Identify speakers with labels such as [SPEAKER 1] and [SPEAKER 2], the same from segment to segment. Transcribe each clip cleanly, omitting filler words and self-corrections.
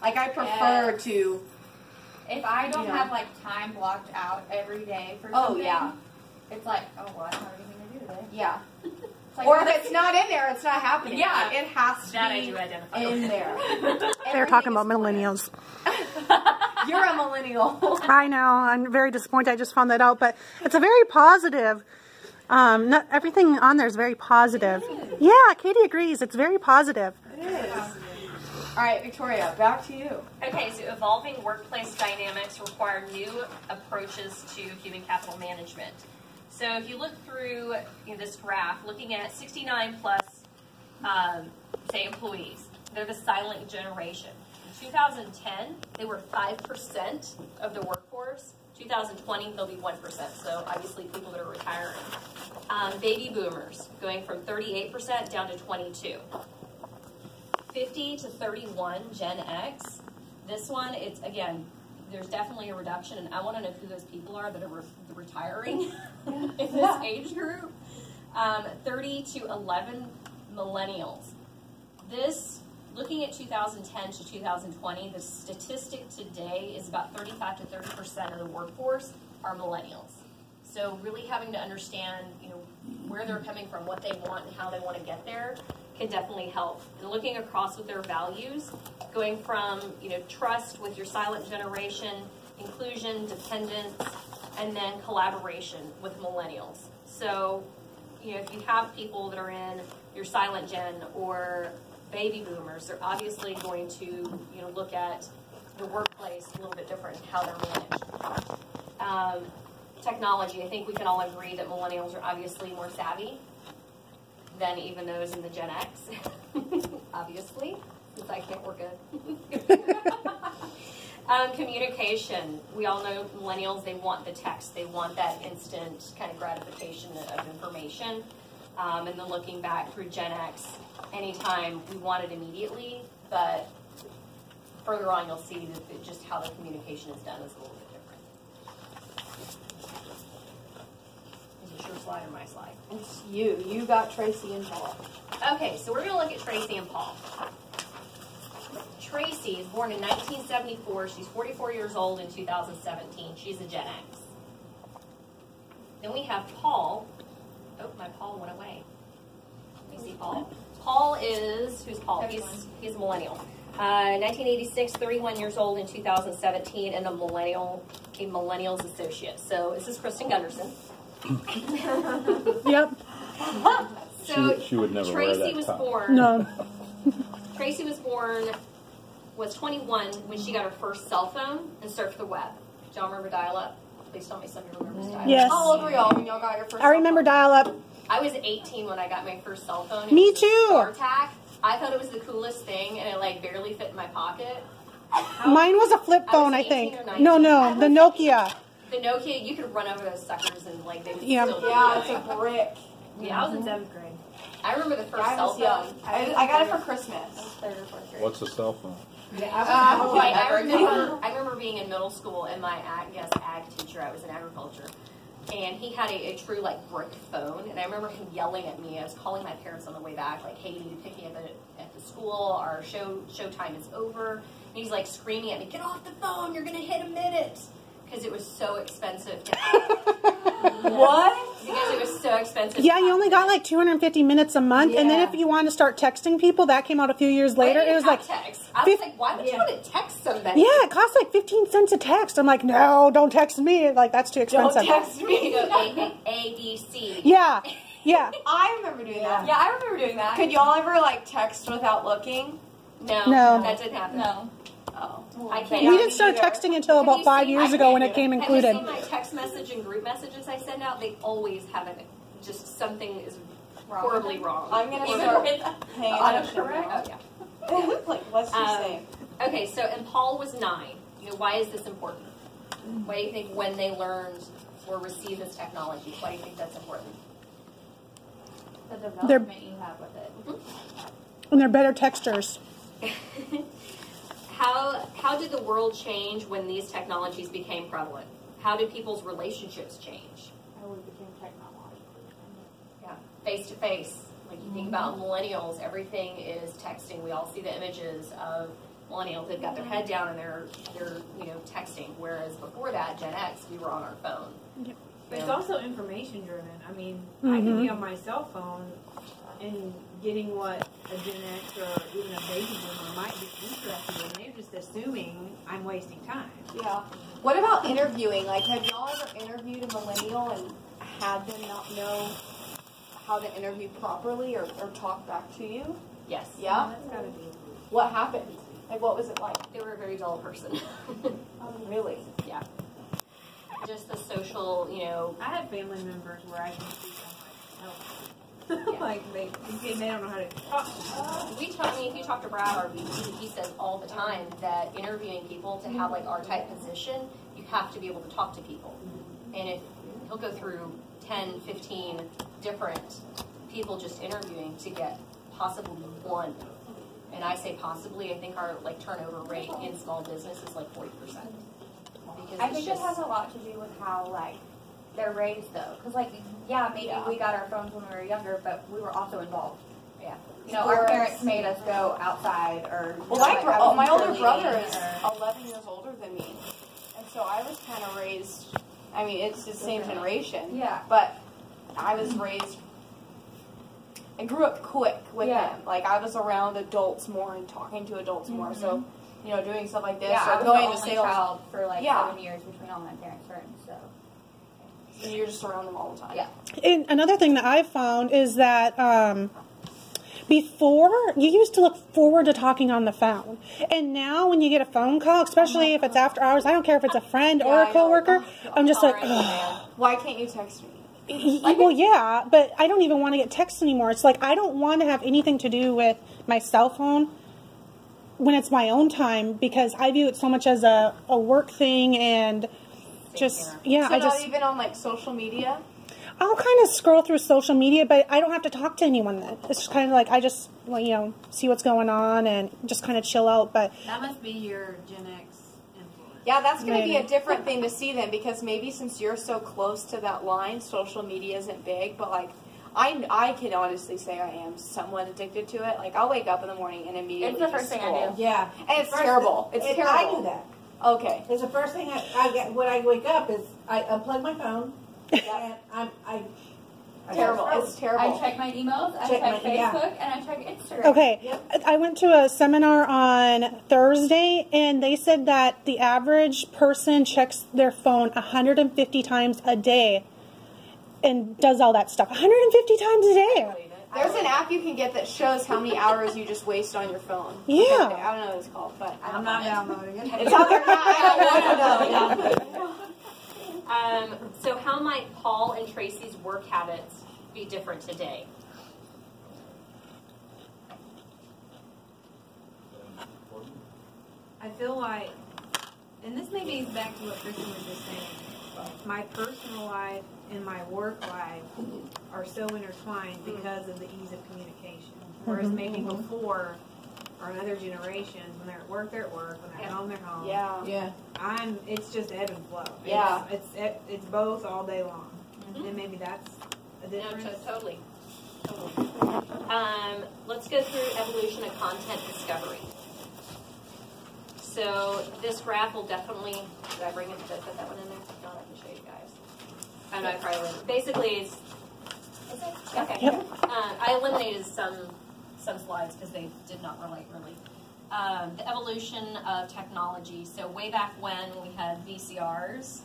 [SPEAKER 1] Like, I prefer to...
[SPEAKER 2] If I don't have, like, time blocked out every day for something, it's like, oh, well, I don't have anything to do today.
[SPEAKER 1] Yeah.
[SPEAKER 2] Like,
[SPEAKER 1] or if it's not in there, it's not happening.
[SPEAKER 2] Yeah.
[SPEAKER 1] Like, it has to
[SPEAKER 3] That
[SPEAKER 1] be
[SPEAKER 3] I do identify
[SPEAKER 1] in there.
[SPEAKER 4] They're talking about millennials.
[SPEAKER 1] You're a millennial.
[SPEAKER 4] I know. I'm very disappointed. I just found that out. But it's a very positive. Not, everything on there is very positive. Yeah, Katie agrees. It's very positive.
[SPEAKER 1] It is. All right, Victoria, back to you.
[SPEAKER 3] Okay, so evolving workplace dynamics require new approaches to human capital management. So if you look through this graph, looking at 69 plus, say, employees, they're the silent generation. In 2010, they were 5% of the workforce. 2020, they'll be 1%. So obviously people that are retiring. Baby boomers going from 38% down to 22. 50 to 31 Gen X. This one, it's again, there's definitely a reduction, and I want to know who those people are that are retiring in this age group. 30 to 11 millennials. This, looking at 2010 to 2020, the statistic today is about 35 to 30% of the workforce are millennials. So really having to understand, where they're coming from, what they want, and how they want to get there can definitely help. And looking across with their values, going from, trust with your silent generation, inclusion, dependence, and then collaboration with millennials. So, if you have people that are in your silent gen or baby boomers, they're obviously going to, look at the workplace a little bit different in how they're managed. Technology, I think we can all agree that millennials are obviously more savvy than even those in the Gen X, obviously, since I can't work a... communication, we all know millennials, they want the text, they want that instant kind of gratification of information, and then looking back through Gen X, anytime we want it immediately, but further on you'll see that just how the communication is done is a little bit different. Is it your slide or my slide?
[SPEAKER 1] It's you. You got Tracy and Paul.
[SPEAKER 3] Okay, so we're going to look at Tracy and Paul. Tracy is born in 1974. She's 44 years old in 2017. She's a Gen X. Then we have Paul. Oh, my Paul went away. Let me see Paul. Paul is, who's Paul? He's a millennial. 1986, 31 years old in 2017, and a millennials associate. So this is Kristen Gunderson.
[SPEAKER 4] Yep.
[SPEAKER 3] So
[SPEAKER 5] she would never
[SPEAKER 3] Tracy
[SPEAKER 5] wear that
[SPEAKER 3] was
[SPEAKER 5] top.
[SPEAKER 3] born.
[SPEAKER 4] No.
[SPEAKER 3] Tracy was 21 when she got her first cell phone and surfed the web. Do y'all remember dial-up? Please tell me somebody remembers dial-up.
[SPEAKER 4] Yes.
[SPEAKER 1] How old were y'all when y'all got your first
[SPEAKER 4] I remember dial-up.
[SPEAKER 3] I was 18 when I got my first cell phone. It
[SPEAKER 4] Me
[SPEAKER 3] was a
[SPEAKER 4] too.
[SPEAKER 3] StarTAC. I thought it was the coolest thing, and it barely fit in my pocket.
[SPEAKER 4] Mine was a flip phone, I
[SPEAKER 3] 18
[SPEAKER 4] think.
[SPEAKER 3] or 19.
[SPEAKER 4] No, the Nokia.
[SPEAKER 3] The Nokia, you could run over those suckers and they would
[SPEAKER 4] Yeah.
[SPEAKER 3] still be
[SPEAKER 1] Yeah,
[SPEAKER 3] going.
[SPEAKER 1] it's a brick.
[SPEAKER 2] Yeah, I was in 7th grade.
[SPEAKER 3] I remember the first
[SPEAKER 1] I
[SPEAKER 3] cell
[SPEAKER 1] was young.
[SPEAKER 3] phone.
[SPEAKER 1] I got it for Christmas.
[SPEAKER 2] 3rd or 4th grade.
[SPEAKER 5] What's a cell phone?
[SPEAKER 3] I remember being in middle school and my ag teacher, I was in agriculture, and he had a true brick phone, and I remember him yelling at me. I was calling my parents on the way back, hey, you need to pick me up at the school, our show time is over. And he's screaming at me, get off the phone, you're gonna hit a minute. Because it was so expensive to have.
[SPEAKER 1] What?
[SPEAKER 3] Because it was so expensive.
[SPEAKER 4] Yeah, you only got 250 minutes a month, and then
[SPEAKER 1] Yeah.
[SPEAKER 4] if you wanted to start texting people, that came out a few years later. It was
[SPEAKER 3] text. I was why would you want to text somebody?
[SPEAKER 4] Yeah, it costs 15 cents a text. I'm like, no, don't text me. That's too expensive.
[SPEAKER 1] Don't text
[SPEAKER 3] You
[SPEAKER 1] me.
[SPEAKER 3] go A, B, C.
[SPEAKER 4] Yeah, yeah.
[SPEAKER 1] I remember doing that.
[SPEAKER 2] Yeah, I remember doing that.
[SPEAKER 1] Could y'all ever text without looking?
[SPEAKER 3] No, that didn't happen.
[SPEAKER 2] No.
[SPEAKER 1] Oh.
[SPEAKER 3] I can't.
[SPEAKER 4] We didn't start texting until
[SPEAKER 3] Have
[SPEAKER 4] about
[SPEAKER 3] you
[SPEAKER 4] 5
[SPEAKER 3] seen-
[SPEAKER 4] years
[SPEAKER 3] I
[SPEAKER 4] ago
[SPEAKER 3] can't
[SPEAKER 4] when
[SPEAKER 3] do
[SPEAKER 4] it came
[SPEAKER 3] Have
[SPEAKER 4] included.
[SPEAKER 3] you seen my text message and group messages I send out? They always have just something is horribly wrong.
[SPEAKER 1] I'm going to
[SPEAKER 3] Even
[SPEAKER 1] start
[SPEAKER 3] with
[SPEAKER 1] paying attention.
[SPEAKER 3] autocorrect. Oh, yeah.
[SPEAKER 1] Let's just say.
[SPEAKER 3] Okay, so, and Paul was 9. Why is this important? Why do you think when they learned or received this technology, why do you think that's important?
[SPEAKER 2] The development you have with it.
[SPEAKER 4] And they're better texters.
[SPEAKER 3] How did the world change when these technologies became prevalent? How did people's relationships change?
[SPEAKER 2] How we became technologically.
[SPEAKER 3] Yeah, face to face. You think about millennials, everything is texting. We all see the images of millennials, they've got their head down and they're texting. Whereas before that, Gen X, we were on our phone.
[SPEAKER 4] Yep.
[SPEAKER 5] But it's also information driven. I mean, I can be on my cell phone and getting what a Gen X or even a baby boomer might be interested in. They're just assuming I'm wasting time.
[SPEAKER 1] Yeah. What about interviewing? Like, have y'all ever interviewed a millennial and had them not know how to interview properly or talk back to you?
[SPEAKER 3] Yes.
[SPEAKER 1] Yeah?
[SPEAKER 5] That's gotta be.
[SPEAKER 1] What happened? Like, what was it like?
[SPEAKER 3] They were a very dull person.
[SPEAKER 1] Really?
[SPEAKER 3] Yeah. Just the social,
[SPEAKER 5] I have family members where I can see I'm like, oh.
[SPEAKER 3] Yeah.
[SPEAKER 5] Like they don't know how to talk.
[SPEAKER 3] if you talk to Brad, our VP, he says all the time that interviewing people to have like our type position, you have to be able to talk to people. And if he'll go through 10, 15 different people just interviewing to get possibly one. And I say possibly, I think our like turnover rate in small business is like 40%. Because
[SPEAKER 2] I think it has a lot to do with how like they're raised though, because like maybe we got our phones when we were younger, but we were also involved.
[SPEAKER 3] Yeah.
[SPEAKER 2] Our parents made us go outside or.
[SPEAKER 1] Well, my older brother is 11 years older than me. And so I was kind of raised, I mean, it's the same generation.
[SPEAKER 2] Yeah.
[SPEAKER 1] But I was raised, I grew up quick with them. Like, I was around adults more and talking to adults more. So, doing stuff like this
[SPEAKER 2] I
[SPEAKER 1] or
[SPEAKER 2] was
[SPEAKER 1] going
[SPEAKER 2] the
[SPEAKER 1] to
[SPEAKER 2] only
[SPEAKER 1] sales.
[SPEAKER 2] child for like 7 years between all my parents' friends. So.
[SPEAKER 1] And you're just around them all the time.
[SPEAKER 2] Yeah.
[SPEAKER 4] And another thing that I've found is that before, you used to look forward to talking on the phone. And now when you get a phone call, especially if it's after hours, I don't care if it's a friend or a coworker, I'm just like, ugh.
[SPEAKER 1] Why can't you text me?
[SPEAKER 4] Well, yeah, but I don't even want to get texts anymore. It's like I don't want to have anything to do with my cell phone when it's my own time because I view it so much as a work thing and just,
[SPEAKER 1] So
[SPEAKER 4] I just...
[SPEAKER 1] not even on, like, social media?
[SPEAKER 4] I'll kind of scroll through social media, but I don't have to talk to anyone then. It's just kind of like I just, see what's going on and just kind of chill out. But
[SPEAKER 5] That must be your Gen X influence.
[SPEAKER 1] Yeah, that's going to be a
[SPEAKER 4] Maybe.
[SPEAKER 1] different thing to see then because maybe since you're so close to that line, social media isn't big, but like I can honestly say I am somewhat addicted to it. Like I'll wake up in the morning and immediately
[SPEAKER 2] It's the first
[SPEAKER 1] just
[SPEAKER 2] thing I
[SPEAKER 1] scroll.
[SPEAKER 2] do.
[SPEAKER 6] Yeah.
[SPEAKER 1] And it's terrible. It's terrible.
[SPEAKER 6] I do that.
[SPEAKER 1] Okay.
[SPEAKER 6] It's the first thing I get when I wake up is I unplug my phone and I
[SPEAKER 1] Terrible. It's terrible.
[SPEAKER 2] I check my emails, I
[SPEAKER 6] Check
[SPEAKER 2] check
[SPEAKER 6] my-
[SPEAKER 2] Facebook, and I check Instagram.
[SPEAKER 4] okay,
[SPEAKER 6] Yep.
[SPEAKER 4] I went to a seminar on Thursday, and they said that the average person checks their phone 150 times a day and does all that stuff. 150 times a day.
[SPEAKER 1] There's an app you can get that shows how many hours you just waste on your phone.
[SPEAKER 4] Yeah.
[SPEAKER 1] I don't know what it's called, but
[SPEAKER 5] I'm not downloading it.
[SPEAKER 1] it's out there now. I don't want to know.
[SPEAKER 3] So how might Paul and Tracy's work habits be different today?
[SPEAKER 5] I feel like, and this maybe is back to what Kristen was just saying, my personal life and my work life are so intertwined because of the ease of communication. Whereas maybe before, or in other generations, when they're at work, they're at work, when they're at home, they're home.
[SPEAKER 1] Yeah.
[SPEAKER 5] It's just eb and flow.
[SPEAKER 1] Yeah.
[SPEAKER 5] It's both all day long. And maybe that's a difference.
[SPEAKER 3] No, totally. Let's go through evolution of content discovery. So this graph will definitely, did I bring it, did I put that one in there? No, I can show you guys. I know I probably wouldn't. Basically, it's, is it? Okay.
[SPEAKER 4] Yep.
[SPEAKER 3] I eliminated some slides because they did not relate really. The evolution of technology. So way back when we had VCRs.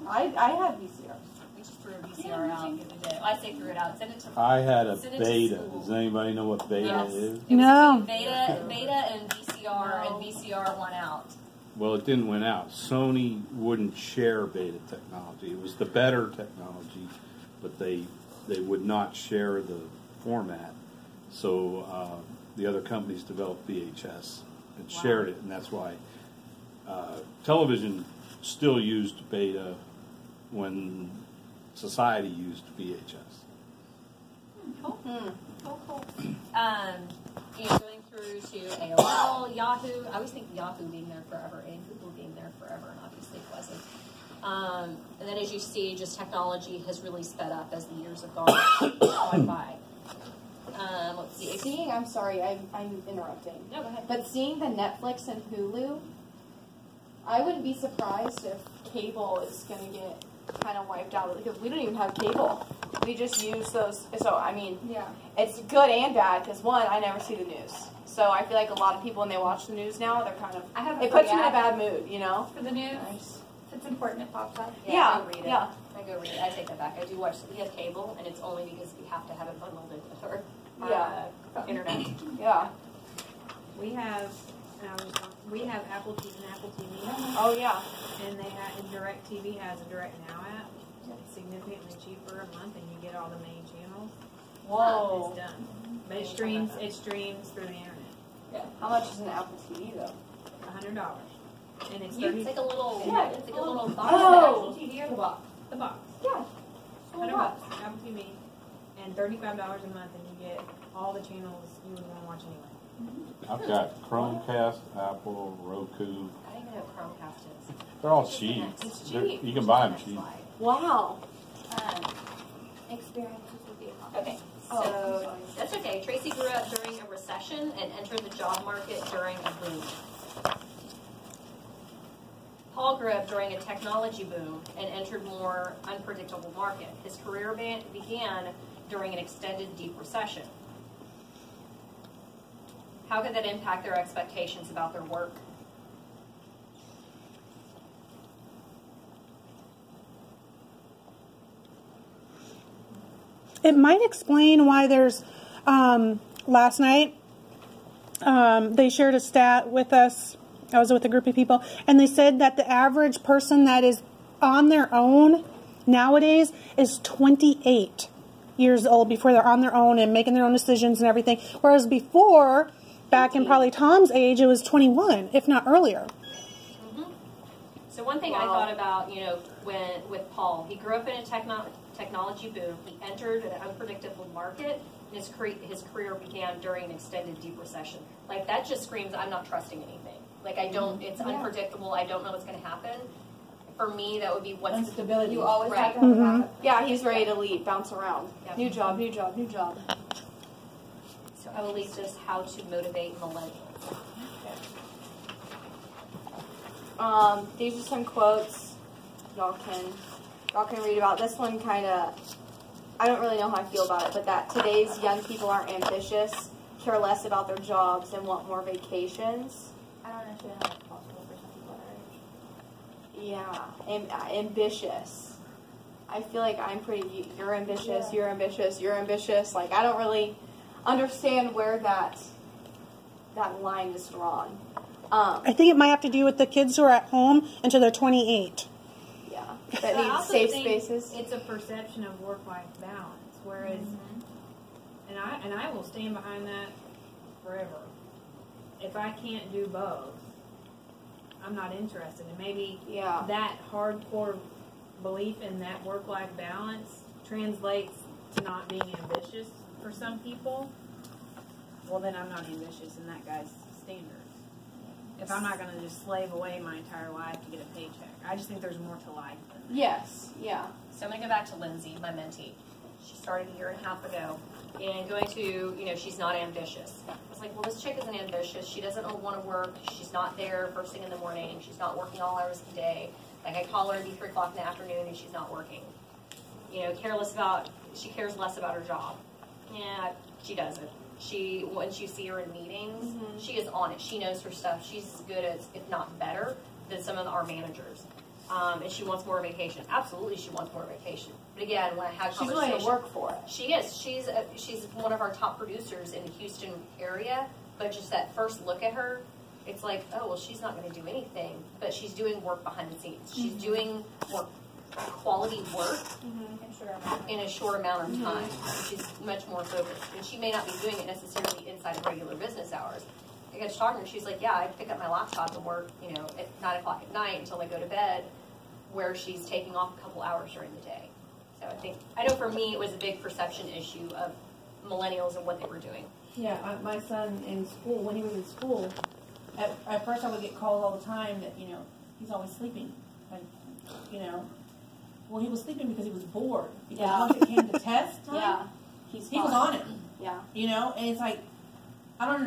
[SPEAKER 1] I had VCRs.
[SPEAKER 3] We just threw a VCR out the other day. I say threw it out. Send it to
[SPEAKER 7] I had a
[SPEAKER 3] Send it to
[SPEAKER 7] beta.
[SPEAKER 3] school.
[SPEAKER 7] Does anybody know what beta
[SPEAKER 3] Yes.
[SPEAKER 7] is?
[SPEAKER 3] It was
[SPEAKER 4] No.
[SPEAKER 3] between beta and VCR, and VCR went out.
[SPEAKER 7] Well, it didn't win out. Sony wouldn't share beta technology. It was the better technology, but they would not share the format. So the other companies developed VHS and shared it, and that's why television still used beta when society used VHS.
[SPEAKER 3] Cool. Going through to AOL, Yahoo. I always think Yahoo being there forever and Google being there forever, and obviously it wasn't. And then as you see, just technology has really sped up as the years have gone by. let's see.
[SPEAKER 1] Seeing, I'm sorry, I'm interrupting.
[SPEAKER 3] No, go ahead.
[SPEAKER 1] But seeing the Netflix and Hulu, I wouldn't be surprised if cable is going to get kind of wiped out because we don't even have cable. We just use those. So, I mean,
[SPEAKER 2] Yeah.
[SPEAKER 1] it's good and bad because, one, I never see the news. So I feel like a lot of people, when they watch the news now, they're kind of,
[SPEAKER 2] I have
[SPEAKER 1] it puts you in a bad mood, you know?
[SPEAKER 2] for the news.
[SPEAKER 1] Nice.
[SPEAKER 2] If it's important, it pops up.
[SPEAKER 1] Yeah,
[SPEAKER 3] I go read it.
[SPEAKER 1] yeah.
[SPEAKER 3] I go read it. I take that back. I do watch. We have cable, and it's only because we have to have it bundled into our internet.
[SPEAKER 1] Yeah.
[SPEAKER 5] We have, we have Apple TV and Apple TV,
[SPEAKER 1] Oh, yeah.
[SPEAKER 5] and they have, and DirecTV has a Direct Now app. It's significantly cheaper a month, and you get all the main channels.
[SPEAKER 1] Whoa.
[SPEAKER 5] It's done. But it streams through the internet.
[SPEAKER 1] How much is an Apple TV, though?
[SPEAKER 5] $100. And it's
[SPEAKER 3] It's like a little.
[SPEAKER 2] Yeah,
[SPEAKER 3] it's like a little box.
[SPEAKER 1] Oh.
[SPEAKER 2] Apple TV or the box?
[SPEAKER 5] the box.
[SPEAKER 2] Yeah.
[SPEAKER 5] $100 Apple TV, and $35 a month, and you get all the channels you would want to watch anyway.
[SPEAKER 7] I've got Chromecast, Apple, Roku.
[SPEAKER 3] I don't even know what Chromecast is.
[SPEAKER 7] They're all cheap.
[SPEAKER 1] It's
[SPEAKER 7] They're-
[SPEAKER 1] cheap.
[SPEAKER 7] You can buy them cheap.
[SPEAKER 1] Wow.
[SPEAKER 2] Experiences would be
[SPEAKER 3] Okay,
[SPEAKER 1] Oh,
[SPEAKER 3] so
[SPEAKER 1] sorry.
[SPEAKER 3] that's okay. Tracy grew up during a recession and entered the job market during a boom. Paul grew up during a technology boom and entered more unpredictable market. His career began during an extended deep recession. How could that impact their expectations about their work?
[SPEAKER 4] It might explain why there's, last night, they shared a stat with us. I was with a group of people, and they said that the average person that is on their own nowadays is 28 years old before they're on their own and making their own decisions and everything. Whereas before, back in probably Tom's age, it was 21, if not earlier.
[SPEAKER 3] So one thing I thought about, with Paul, he grew up in a technology boom. He entered an unpredictable market, and his career began during an extended deep recession. Like, that just screams, I'm not trusting anything. Like, I don't, it's unpredictable. I don't know what's going to happen. For me, that would be what's
[SPEAKER 6] Instability.
[SPEAKER 2] You always
[SPEAKER 3] Right.
[SPEAKER 2] have to have a backup.
[SPEAKER 1] Yeah, he's ready to leave, bounce around.
[SPEAKER 3] Yeah.
[SPEAKER 1] New job, new job, new job.
[SPEAKER 3] So I will leave just how to motivate millennials.
[SPEAKER 1] These are some quotes y'all can read about. This one kind of, I don't really know how I feel about it, but that today's young people aren't ambitious, care less about their jobs, and want more vacations.
[SPEAKER 2] I don't understand how that's possible for some people our age.
[SPEAKER 1] Yeah, ambitious. I feel like I'm pretty, you're ambitious, you're ambitious, you're ambitious. Like, I don't really understand where that line is drawn.
[SPEAKER 4] I think it might have to do with the kids who are at home until they're 28.
[SPEAKER 1] Yeah,
[SPEAKER 5] But
[SPEAKER 1] that
[SPEAKER 5] I
[SPEAKER 1] needs
[SPEAKER 5] also
[SPEAKER 1] safe
[SPEAKER 5] think
[SPEAKER 1] spaces.
[SPEAKER 5] It's a perception of work-life balance, whereas, and I will stand behind that forever. If I can't do both, I'm not interested. And maybe
[SPEAKER 1] Yeah.
[SPEAKER 5] that hardcore belief in that work-life balance translates to not being ambitious for some people. Well, then I'm not ambitious in that guy's standards. If I'm not going to just slave away my entire life to get a paycheck, I just think there's more to life than that.
[SPEAKER 1] Yes, yeah.
[SPEAKER 3] So I'm going to go back to Lindsay, my mentee. She started a year and a half ago, and going to, she's not ambitious. I was like, well, this chick isn't ambitious. She doesn't want to work. She's not there first thing in the morning. She's not working all hours of the day. Like, I call her, it'd be 3 o'clock in the afternoon, and she's not working. She cares less about her job. Yeah, she doesn't. Once you see her in meetings, she is on it. She knows her stuff. She's as good as, if not better, than some of our managers. And she wants more vacation. Absolutely, she wants more vacation. But again, when I had
[SPEAKER 1] She's
[SPEAKER 3] conversation,
[SPEAKER 1] willing to work for it.
[SPEAKER 3] she is. She's one of our top producers in the Houston area. But just that first look at her, it's like, oh well, she's not going to do anything. But she's doing work behind the scenes. She's doing work, quality work in a short amount of time. She's much more focused, and she may not be doing it necessarily inside of regular business hours. I got to talking to her. She's like, yeah, I pick up my laptop and work, at 9 o'clock at night until I go to bed, where she's taking off a couple hours during the day. So I know for me it was a big perception issue of millennials and what they were doing.
[SPEAKER 6] Yeah, my son in school, when he was in school, at first I would get calls all the time that, he's always sleeping. Like, well, he was sleeping because he was bored. Because once it came to test time,
[SPEAKER 1] Yeah.
[SPEAKER 6] he was on it.
[SPEAKER 1] Yeah.
[SPEAKER 6] You know, and it's like, I don't